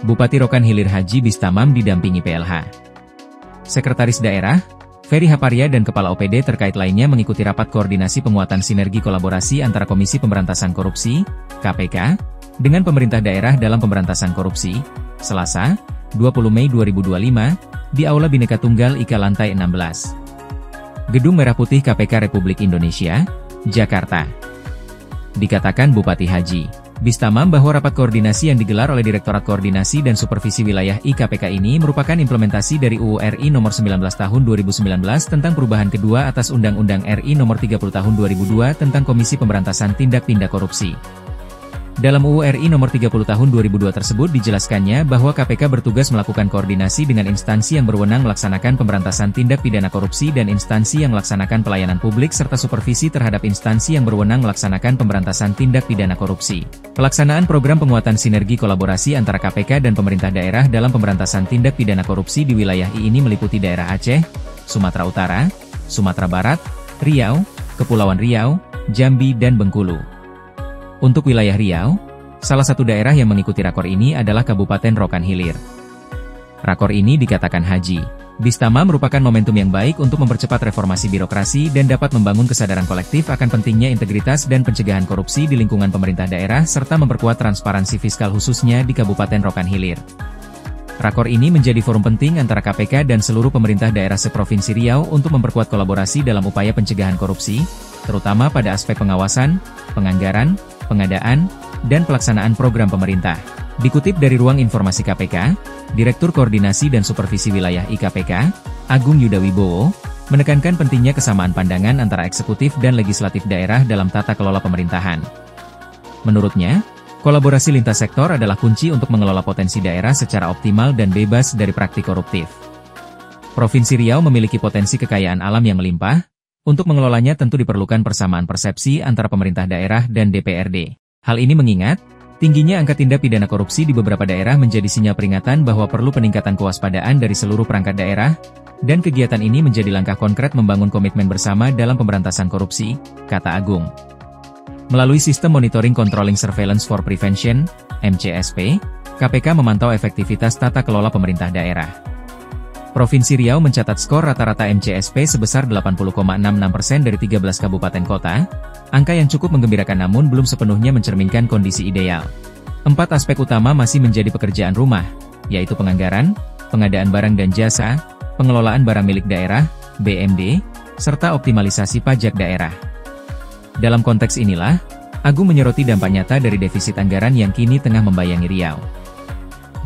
Bupati Rokan Hilir Haji Bistamam didampingi PLH. Sekretaris Daerah, Ferry Haparya dan Kepala OPD terkait lainnya mengikuti rapat koordinasi penguatan sinergi kolaborasi antara Komisi Pemberantasan Korupsi, KPK, dengan pemerintah daerah dalam pemberantasan korupsi, Selasa, 20 Mei 2025, di Aula Bhinneka Tunggal Ika lantai 16. Gedung Merah Putih KPK Republik Indonesia, Jakarta. Dikatakan Bupati Haji Bistamam bahwa rapat koordinasi yang digelar oleh Direktorat Koordinasi dan Supervisi Wilayah IKPK ini merupakan implementasi dari UU RI Nomor 19 Tahun 2019 tentang perubahan kedua atas Undang-Undang RI Nomor 30 Tahun 2002 tentang Komisi Pemberantasan Tindak Pidana Korupsi. Dalam UU RI Nomor 30 Tahun 2002 tersebut dijelaskannya bahwa KPK bertugas melakukan koordinasi dengan instansi yang berwenang melaksanakan pemberantasan tindak pidana korupsi dan instansi yang melaksanakan pelayanan publik serta supervisi terhadap instansi yang berwenang melaksanakan pemberantasan tindak pidana korupsi. Pelaksanaan program penguatan sinergi kolaborasi antara KPK dan pemerintah daerah dalam pemberantasan tindak pidana korupsi di wilayah I ini meliputi daerah Aceh, Sumatera Utara, Sumatera Barat, Riau, Kepulauan Riau, Jambi dan Bengkulu. Untuk wilayah Riau, salah satu daerah yang mengikuti rakor ini adalah Kabupaten Rokan Hilir. Rakor ini dikatakan Haji Bistamam merupakan momentum yang baik untuk mempercepat reformasi birokrasi dan dapat membangun kesadaran kolektif akan pentingnya integritas dan pencegahan korupsi di lingkungan pemerintah daerah serta memperkuat transparansi fiskal khususnya di Kabupaten Rokan Hilir. Rakor ini menjadi forum penting antara KPK dan seluruh pemerintah daerah seprovinsi Riau untuk memperkuat kolaborasi dalam upaya pencegahan korupsi, terutama pada aspek pengawasan, penganggaran, pengadaan, dan pelaksanaan program pemerintah. Dikutip dari Ruang Informasi KPK, Direktur Koordinasi dan Supervisi Wilayah IKPK, Agung Yuda Wibowo, menekankan pentingnya kesamaan pandangan antara eksekutif dan legislatif daerah dalam tata kelola pemerintahan. Menurutnya, kolaborasi lintas sektor adalah kunci untuk mengelola potensi daerah secara optimal dan bebas dari praktik koruptif. Provinsi Riau memiliki potensi kekayaan alam yang melimpah. Untuk mengelolanya tentu diperlukan persamaan persepsi antara pemerintah daerah dan DPRD. Hal ini mengingat, tingginya angka tindak pidana korupsi di beberapa daerah menjadi sinyal peringatan bahwa perlu peningkatan kewaspadaan dari seluruh perangkat daerah, dan kegiatan ini menjadi langkah konkret membangun komitmen bersama dalam pemberantasan korupsi, kata Agung. Melalui Sistem Monitoring Controlling Surveillance for Prevention, MCSP, KPK memantau efektivitas tata kelola pemerintah daerah. Provinsi Riau mencatat skor rata-rata MCSP sebesar 80,66% dari 13 kabupaten kota, angka yang cukup menggembirakan namun belum sepenuhnya mencerminkan kondisi ideal. 4 aspek utama masih menjadi pekerjaan rumah, yaitu penganggaran, pengadaan barang dan jasa, pengelolaan barang milik daerah, BMD, serta optimalisasi pajak daerah. Dalam konteks inilah, Agung menyoroti dampak nyata dari defisit anggaran yang kini tengah membayangi Riau.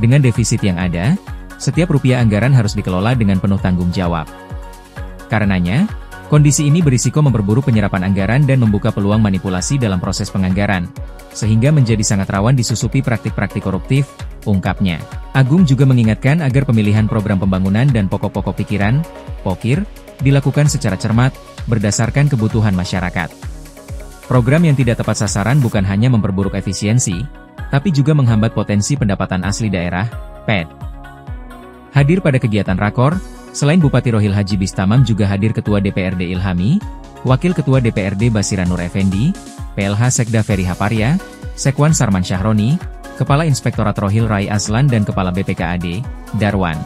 Dengan defisit yang ada, setiap rupiah anggaran harus dikelola dengan penuh tanggung jawab. Karenanya, kondisi ini berisiko memperburuk penyerapan anggaran dan membuka peluang manipulasi dalam proses penganggaran, sehingga menjadi sangat rawan disusupi praktik-praktik koruptif, ungkapnya. Agung juga mengingatkan agar pemilihan program pembangunan dan pokok-pokok pikiran, POKIR, dilakukan secara cermat, berdasarkan kebutuhan masyarakat. Program yang tidak tepat sasaran bukan hanya memperburuk efisiensi, tapi juga menghambat potensi pendapatan asli daerah, PED. Hadir pada kegiatan rakor, selain Bupati Rohil Haji Bistamam juga hadir Ketua DPRD Ilhami, Wakil Ketua DPRD Basiran Nur Effendi, PLH Sekda Ferry Haparya, Sekwan Sarman Syahroni, Kepala Inspektorat Rohil Rai Aslan dan Kepala BPKAD, Darwan.